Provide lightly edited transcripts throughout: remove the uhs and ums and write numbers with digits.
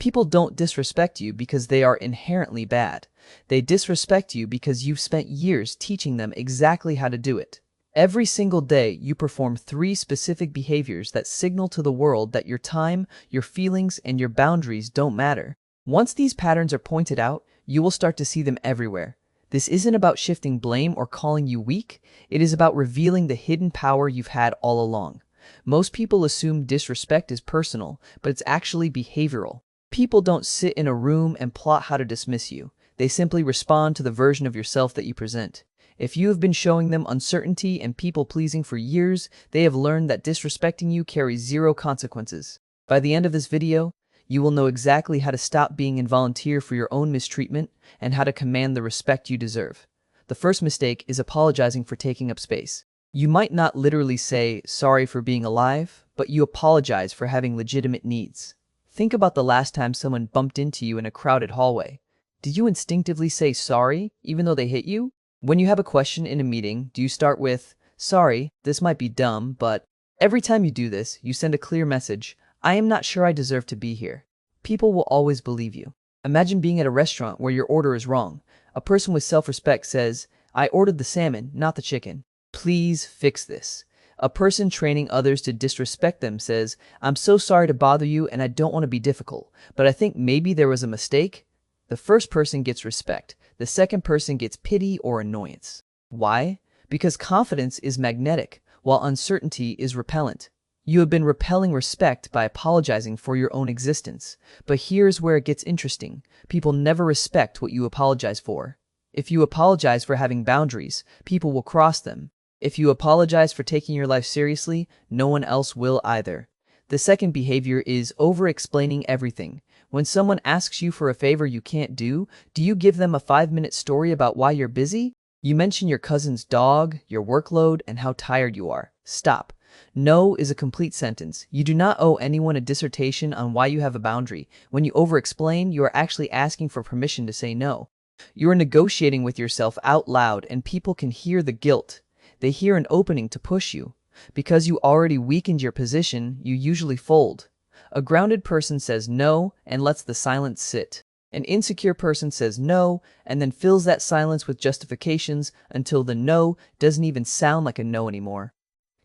People don't disrespect you because they are inherently bad. They disrespect you because you've spent years teaching them exactly how to do it. Every single day, you perform 3 specific behaviors that signal to the world that your time, your feelings, and your boundaries don't matter. Once these patterns are pointed out, you will start to see them everywhere. This isn't about shifting blame or calling you weak. It is about revealing the hidden power you've had all along. Most people assume disrespect is personal, but it's actually behavioral. People don't sit in a room and plot how to dismiss you. They simply respond to the version of yourself that you present. If you have been showing them uncertainty and people-pleasing for years, they have learned that disrespecting you carries 0 consequences. By the end of this video, you will know exactly how to stop being involunteer for your own mistreatment and how to command the respect you deserve. The first mistake is apologizing for taking up space. You might not literally say, "Sorry for being alive," but you apologize for having legitimate needs. Think about the last time someone bumped into you in a crowded hallway. Did you instinctively say sorry, even though they hit you? When you have a question in a meeting, do you start with, "Sorry, this might be dumb, but..." Every time you do this, you send a clear message: "I am not sure I deserve to be here." People will always believe you. Imagine being at a restaurant where your order is wrong. A person with self-respect says, "I ordered the salmon, not the chicken. Please fix this." A person training others to disrespect them says, "I'm so sorry to bother you and I don't want to be difficult, but I think maybe there was a mistake." The first person gets respect. The second person gets pity or annoyance. Why? Because confidence is magnetic, while uncertainty is repellent. You have been repelling respect by apologizing for your own existence. But here's where it gets interesting. People never respect what you apologize for. If you apologize for having boundaries, people will cross them. If you apologize for taking your life seriously, no one else will either. The second behavior is over-explaining everything. When someone asks you for a favor you can't do you give them a 5-minute story about why you're busy? You mention your cousin's dog, your workload, and how tired you are. Stop. No is a complete sentence. You do not owe anyone a dissertation on why you have a boundary. When you over-explain, you are actually asking for permission to say no. You are negotiating with yourself out loud, and people can hear the guilt. They hear an opening to push you. Because you already weakened your position, you usually fold. A grounded person says no and lets the silence sit. An insecure person says no and then fills that silence with justifications until the no doesn't even sound like a no anymore.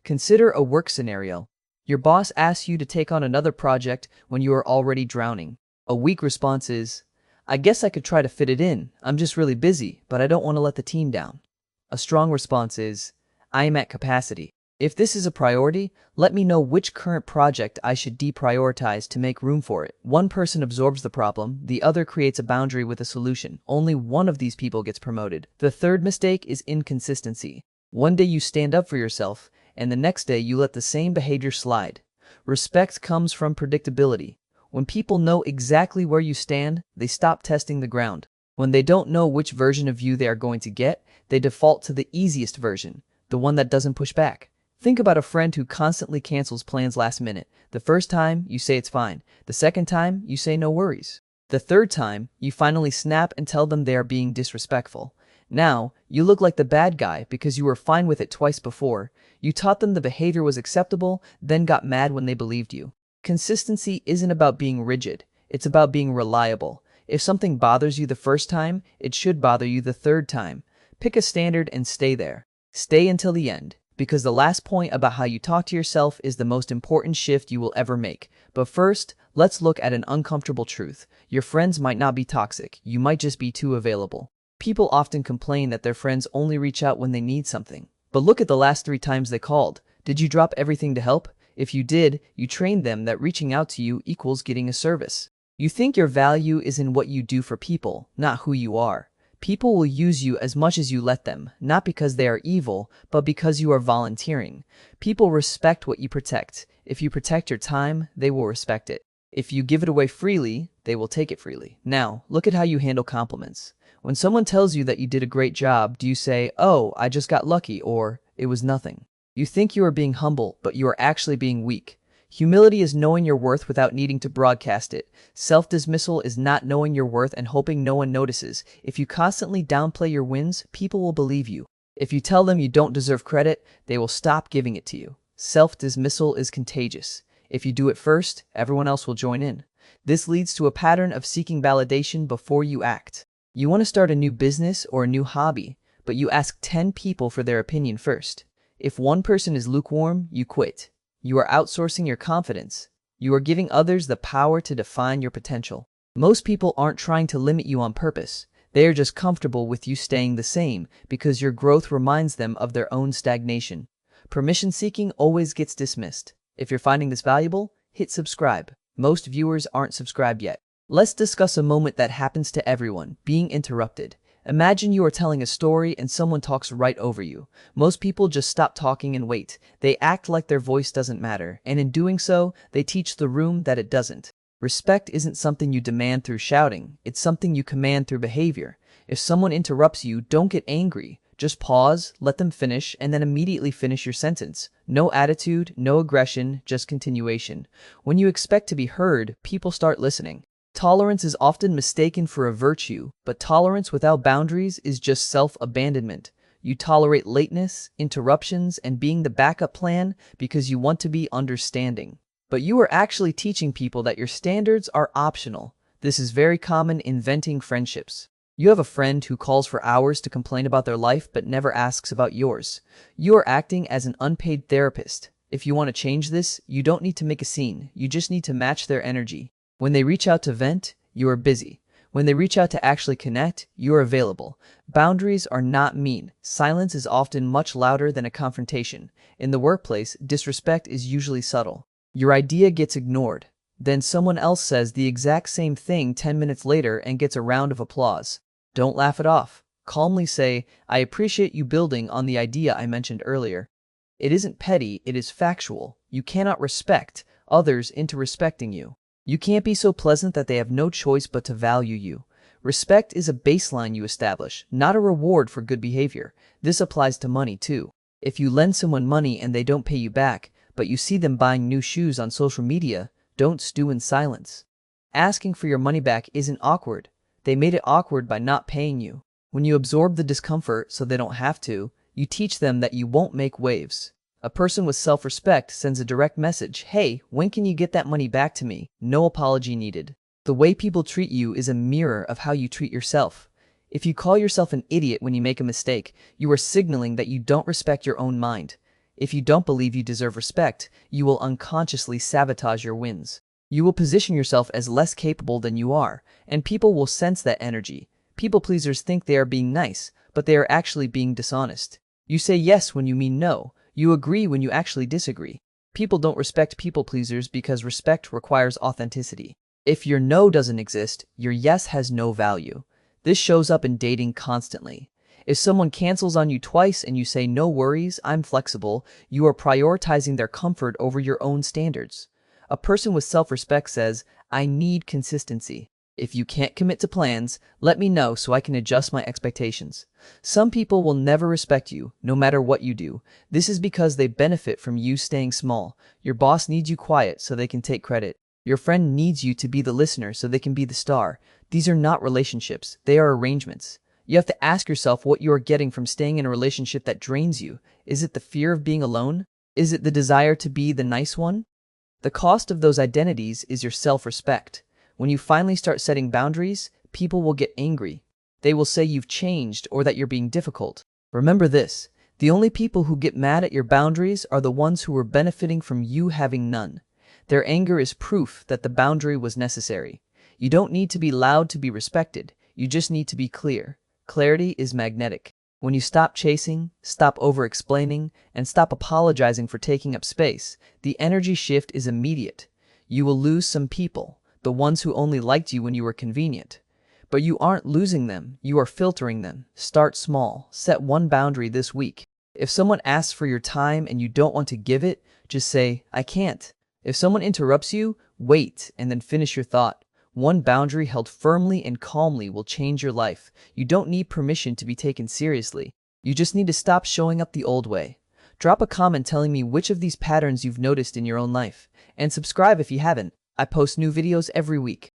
Consider a work scenario. Your boss asks you to take on another project when you are already drowning. A weak response is, "I guess I could try to fit it in. I'm just really busy, but I don't want to let the team down." A strong response is, "I am at capacity. If this is a priority, let me know which current project I should deprioritize to make room for it." One person absorbs the problem, the other creates a boundary with a solution. Only one of these people gets promoted. The third mistake is inconsistency. One day you stand up for yourself, and the next day you let the same behavior slide. Respect comes from predictability. When people know exactly where you stand, they stop testing the ground. When they don't know which version of you they are going to get, they default to the easiest version, the one that doesn't push back. Think about a friend who constantly cancels plans last minute. The first time, you say it's fine. The second time, you say no worries. The third time, you finally snap and tell them they are being disrespectful. Now, you look like the bad guy because you were fine with it twice before. You taught them the behavior was acceptable, then got mad when they believed you. Consistency isn't about being rigid. It's about being reliable. If something bothers you the first time, it should bother you the third time. Pick a standard and stay there. Stay until the end. Because the last point about how you talk to yourself is the most important shift you will ever make. But first, let's look at an uncomfortable truth. Your friends might not be toxic. You might just be too available. People often complain that their friends only reach out when they need something. But look at the last 3 times they called. Did you drop everything to help? If you did, you trained them that reaching out to you equals getting a service. You think your value is in what you do for people, not who you are. People will use you as much as you let them, not because they are evil, but because you are volunteering. People respect what you protect. If you protect your time, they will respect it. If you give it away freely, they will take it freely. Now, look at how you handle compliments. When someone tells you that you did a great job, do you say, "Oh, I just got lucky," or "It was nothing"? You think you are being humble, but you are actually being weak. Humility is knowing your worth without needing to broadcast it. Self-dismissal is not knowing your worth and hoping no one notices. If you constantly downplay your wins, people will believe you. If you tell them you don't deserve credit, they will stop giving it to you. Self-dismissal is contagious. If you do it first, everyone else will join in. This leads to a pattern of seeking validation before you act. You want to start a new business or a new hobby, but you ask 10 people for their opinion first. If one person is lukewarm, you quit. You are outsourcing your confidence. You are giving others the power to define your potential. Most people aren't trying to limit you on purpose. They are just comfortable with you staying the same because your growth reminds them of their own stagnation. Permission seeking always gets dismissed. If you're finding this valuable, hit subscribe. Most viewers aren't subscribed yet. Let's discuss a moment that happens to everyone, being interrupted. Imagine you are telling a story and someone talks right over you. Most people just stop talking and wait. They act like their voice doesn't matter, and in doing so, they teach the room that it doesn't. Respect isn't something you demand through shouting, it's something you command through behavior. If someone interrupts you, don't get angry. Just pause, let them finish, and then immediately finish your sentence. No attitude, no aggression, just continuation. When you expect to be heard, people start listening. Tolerance is often mistaken for a virtue, but tolerance without boundaries is just self-abandonment. You tolerate lateness, interruptions, and being the backup plan because you want to be understanding. But you are actually teaching people that your standards are optional. This is very common in venting friendships. You have a friend who calls for hours to complain about their life but never asks about yours. You are acting as an unpaid therapist. If you want to change this, you don't need to make a scene. You just need to match their energy. When they reach out to vent, you are busy. When they reach out to actually connect, you are available. Boundaries are not mean. Silence is often much louder than a confrontation. In the workplace, disrespect is usually subtle. Your idea gets ignored. Then someone else says the exact same thing 10 minutes later and gets a round of applause. Don't laugh it off. Calmly say, I appreciate you building on the idea I mentioned earlier. It isn't petty, it is factual. You cannot respect others into respecting you. You can't be so pleasant that they have no choice but to value you. Respect is a baseline you establish, not a reward for good behavior. This applies to money too. If you lend someone money and they don't pay you back, but you see them buying new shoes on social media, don't stew in silence. Asking for your money back isn't awkward. They made it awkward by not paying you. When you absorb the discomfort so they don't have to, you teach them that you won't make waves. A person with self-respect sends a direct message, hey, when can you get that money back to me? No apology needed. The way people treat you is a mirror of how you treat yourself. If you call yourself an idiot when you make a mistake, you are signaling that you don't respect your own mind. If you don't believe you deserve respect, you will unconsciously sabotage your wins. You will position yourself as less capable than you are, and people will sense that energy. People pleasers think they are being nice, but they are actually being dishonest. You say yes when you mean no. You agree when you actually disagree. People don't respect people pleasers because respect requires authenticity. If your no doesn't exist, your yes has no value. This shows up in dating constantly. If someone cancels on you twice and you say no worries, I'm flexible, you are prioritizing their comfort over your own standards. A person with self-respect says, I need consistency. If you can't commit to plans, let me know so I can adjust my expectations. Some people will never respect you, no matter what you do. This is because they benefit from you staying small. Your boss needs you quiet so they can take credit. Your friend needs you to be the listener so they can be the star. These are not relationships, they are arrangements. You have to ask yourself what you are getting from staying in a relationship that drains you. Is it the fear of being alone? Is it the desire to be the nice one? The cost of those identities is your self-respect. When you finally start setting boundaries, people will get angry. They will say you've changed or that you're being difficult. Remember this, the only people who get mad at your boundaries are the ones who were benefiting from you having none. Their anger is proof that the boundary was necessary. You don't need to be loud to be respected. You just need to be clear. Clarity is magnetic. When you stop chasing, stop over-explaining, and stop apologizing for taking up space, the energy shift is immediate. You will lose some people, the ones who only liked you when you were convenient. But you aren't losing them, you are filtering them. Start small. Set one boundary this week. If someone asks for your time and you don't want to give it, just say, I can't. If someone interrupts you, wait and then finish your thought. One boundary held firmly and calmly will change your life. You don't need permission to be taken seriously. You just need to stop showing up the old way. Drop a comment telling me which of these patterns you've noticed in your own life. And subscribe if you haven't. I post new videos every week.